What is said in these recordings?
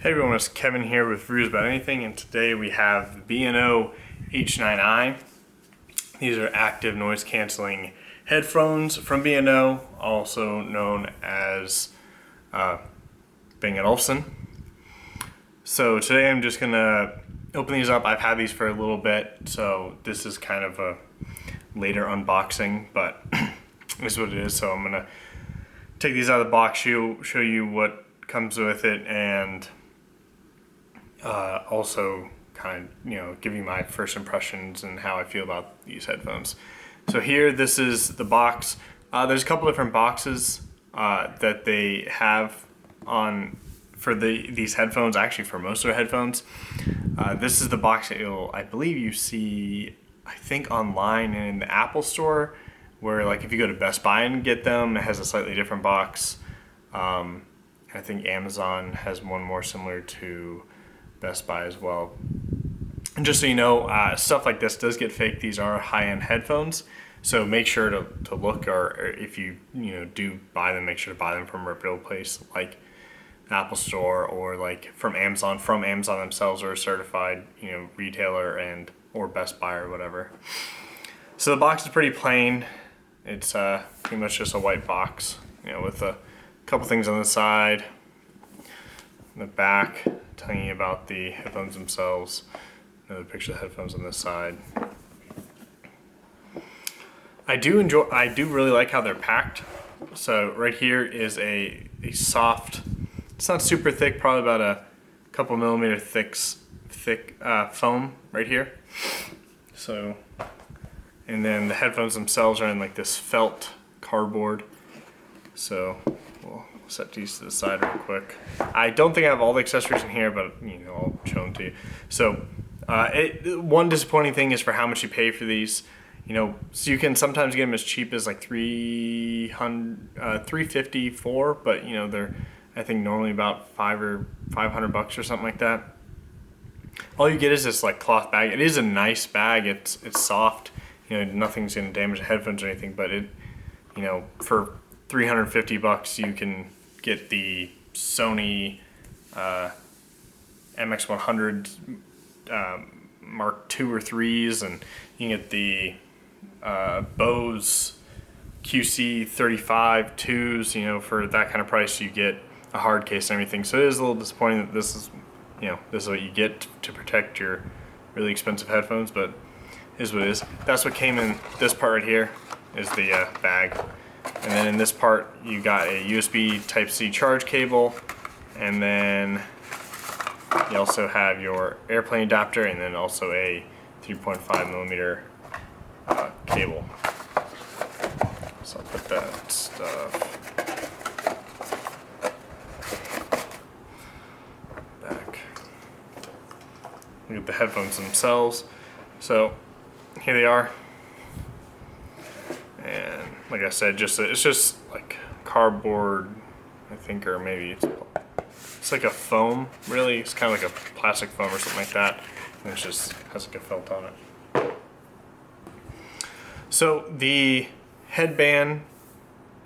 Hey everyone, it's Kevin here with Reviews About Anything, and today we have the B&O H9i. These are active noise canceling headphones from B&O, also known as Bang & Olufsen. So today I'm just gonna open these up. I've had these for a little bit, so this is kind of a later unboxing, but this is what it is. So I'm gonna take these out of the box, show you what comes with it, and also kind of, give you my first impressions and how I feel about these headphones. So here, this is the box. There's a couple different boxes that they have on for these headphones, actually for most of their headphones. This is the box that I believe you see, I think online and in the Apple store, where like if you go to Best Buy and get them, it has a slightly different box. I think Amazon has one more similar to Best Buy as well. And just so you know, stuff like this does get fake. These are high-end headphones, so make sure to look, or if you do buy them, make sure to buy them from a reputable place like Apple Store or like from Amazon themselves, or a certified retailer or Best Buy or whatever. So the box is pretty plain. It's pretty much just a white box, with a couple things on the side, in the back, telling you about the headphones themselves. Another picture of the headphones on this side. I do really like how they're packed. So right here is a soft, it's not super thick, probably about a couple millimeter thick foam right here. So, and then the headphones themselves are in like this felt cardboard. So we'll set these to the side real quick. I don't think I have all the accessories in here, but I'll show them to you. So one disappointing thing is for how much you pay for these. So you can sometimes get them as cheap as like $354, but they're, I think, normally about $500 or something like that. All you get is this like cloth bag. It is a nice bag. It's soft. Nothing's gonna damage the headphones or anything, but it, for $350 you can get the Sony MX100 Mark II or 3s, and you can get the Bose QC35 2s. For that kind of price you get a hard case and everything. So it is a little disappointing that this is what you get to protect your really expensive headphones, but it is what it is. That's what came in this part right here, is the bag. And then in this part, you got a USB Type-C charge cable, and then you also have your airplane adapter, and then also a 3.5 millimeter cable. So I'll put that stuff back. Look at the headphones themselves. So here they are. And like I said, it's just like cardboard, I think, or maybe it's like a foam, really. It's kind of like a plastic foam or something like that. And it just has like a felt on it. So the headband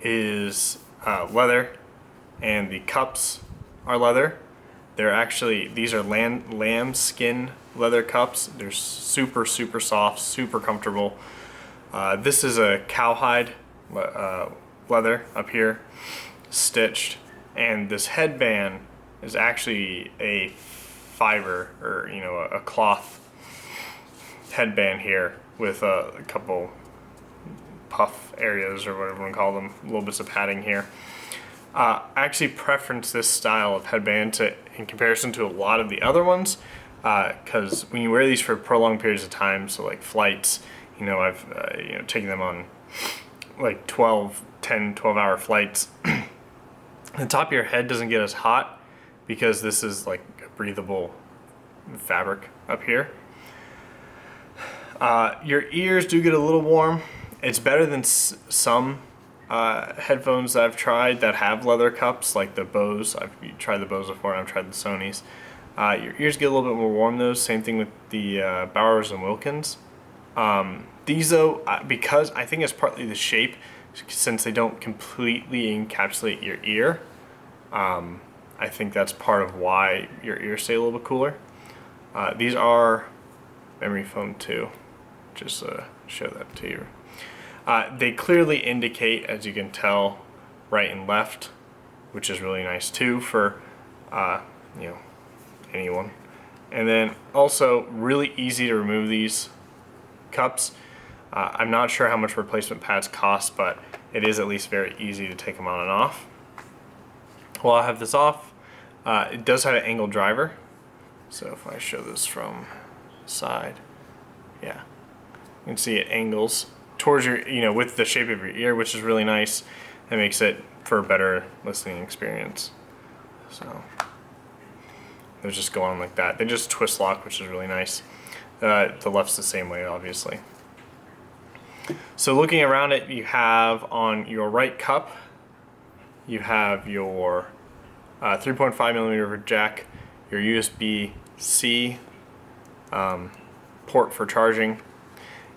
is leather, and the cups are leather. These are lamb skin leather cups. They're super, super soft, super comfortable. This is a cowhide leather up here, stitched, and this headband is actually a fiber, or a cloth headband here with a couple puff areas, or whatever you want to call them, little bits of padding here. I actually preference this style of headband in comparison to a lot of the other ones, because when you wear these for prolonged periods of time, so like flights, I've taken them on like 12-hour flights. The top of your head doesn't get as hot because this is like a breathable fabric up here. Your ears do get a little warm. It's better than some headphones that I've tried that have leather cups, like the Bose. I've tried the Bose before, and I've tried the Sonys. Your ears get a little bit more warm though. Same thing with the Bowers and Wilkins. These though, because I think it's partly the shape, since they don't completely encapsulate your ear, I think that's part of why your ears stay a little bit cooler. These are memory foam too, just show that to you. They clearly indicate, as you can tell, right and left, which is really nice too for you know, anyone. And then also really easy to remove these cups. I'm not sure how much replacement pads cost, but it is at least very easy to take them on and off. While I have this off, it does have an angled driver. So if I show this from the side, yeah, you can see it angles towards your, with the shape of your ear, which is really nice. It makes it for a better listening experience. So they'll just go on like that. They just twist lock, which is really nice. The left's the same way, obviously. So looking around it, you have on your right cup, you have your 3.5mm jack, your USB-C port for charging,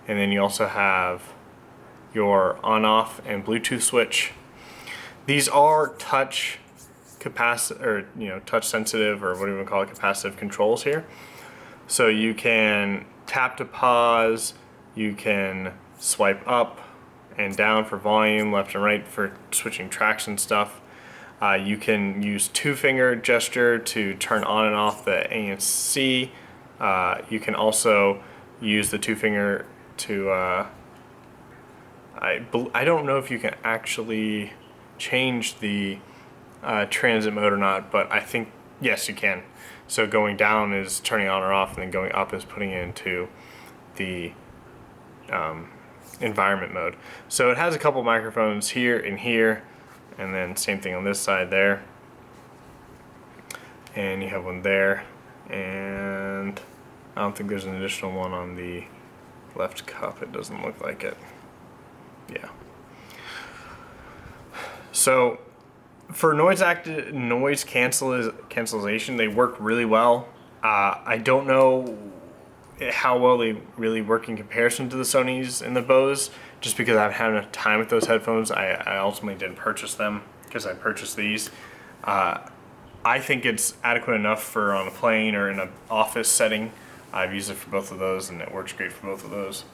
and then you also have your on-off and Bluetooth switch. These are touch touch sensitive, or what do you want to call it, capacitive controls here. So you can tap to pause, you can swipe up and down for volume, left and right for switching tracks and stuff. You can use two-finger gesture to turn on and off the ANC. You can also use the two-finger to, I don't know if you can actually change the transit mode or not, but I think, yes, you can. So going down is turning on or off, and then going up is putting it into the environment mode. So it has a couple microphones here and here, and then same thing on this side there. And you have one there, and I don't think there's an additional one on the left cup. It doesn't look like it. Yeah. So for noise cancellation, they work really well. I don't know how well they really work in comparison to the Sonys and the Bose, just because I've had enough time with those headphones. I ultimately didn't purchase them because I purchased these. I think it's adequate enough for on a plane or in an office setting. I've used it for both of those, and it works great for both of those.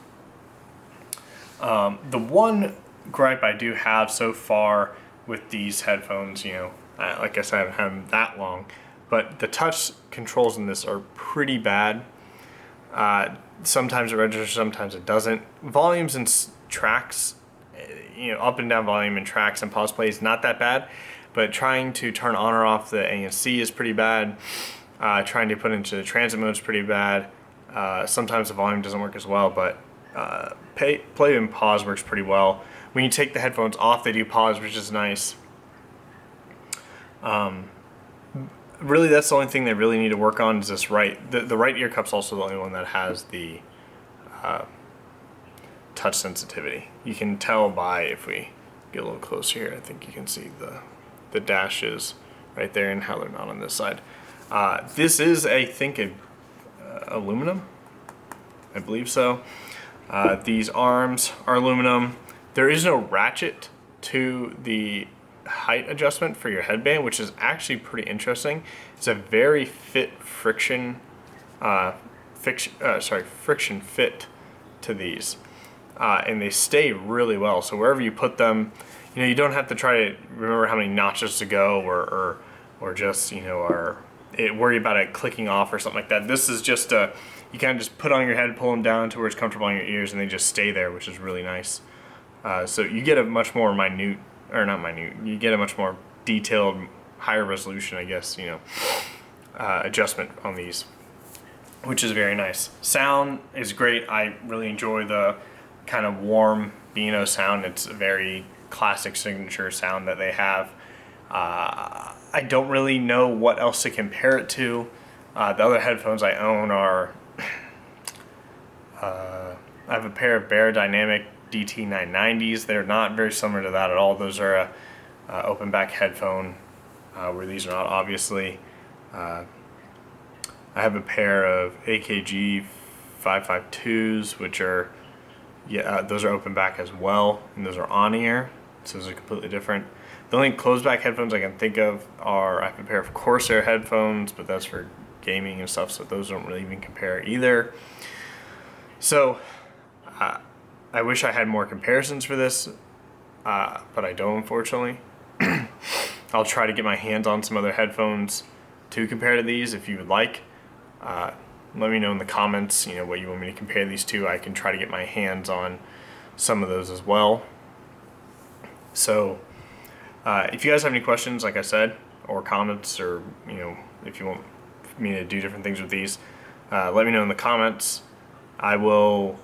The one gripe I do have so far with these headphones, like I said, I haven't had them that long, but the touch controls in this are pretty bad. Sometimes it registers, sometimes it doesn't. Volumes and tracks, up and down volume and tracks and pause play is not that bad, but trying to turn on or off the ANC is pretty bad. Trying to put into the transit mode is pretty bad. Sometimes the volume doesn't work as well, but play and pause works pretty well. When you take the headphones off, they do pause, which is nice. Really, that's the only thing they really need to work on is this right. The right ear cup's also the only one that has the touch sensitivity. You can tell by, if we get a little closer here, I think you can see the dashes right there and how they're not on this side. This is, I think, aluminum. I believe so. These arms are aluminum. There is no ratchet to the height adjustment for your headband, which is actually pretty interesting. It's a very friction fit to these, and they stay really well. So wherever you put them, you don't have to try to remember how many notches to go, or just worry about it clicking off or something like that. This is just you kind of just put on your head, pull them down to where it's comfortable on your ears, and they just stay there, which is really nice. So you get a much more you get a much more detailed, higher resolution, I guess, adjustment on these, which is very nice. Sound is great. I really enjoy the kind of warm B&O sound. It's a very classic signature sound that they have. I don't really know what else to compare it to. The other headphones I own are, I have a pair of Beyerdynamic DT990s. They're not very similar to that at all. Those are a open back headphone, where these are not, obviously. I have a pair of AKG 552s, which are, those are open back as well, and those are on ear, so those are completely different. The only closed back headphones I can think of are, I have a pair of Corsair headphones, but that's for gaming and stuff, so those don't really even compare either. So I wish I had more comparisons for this, but I don't, unfortunately. I'll try to get my hands on some other headphones to compare to these if you would like. Let me know in the comments, what you want me to compare these to. I can try to get my hands on some of those as well. So if you guys have any questions, like I said, or comments, or if you want me to do different things with these, let me know in the comments. I will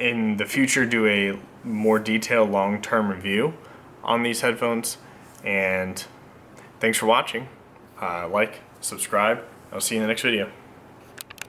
in the future do a more detailed long-term review on these headphones. And thanks for watching. Like, subscribe. I'll see you in the next video.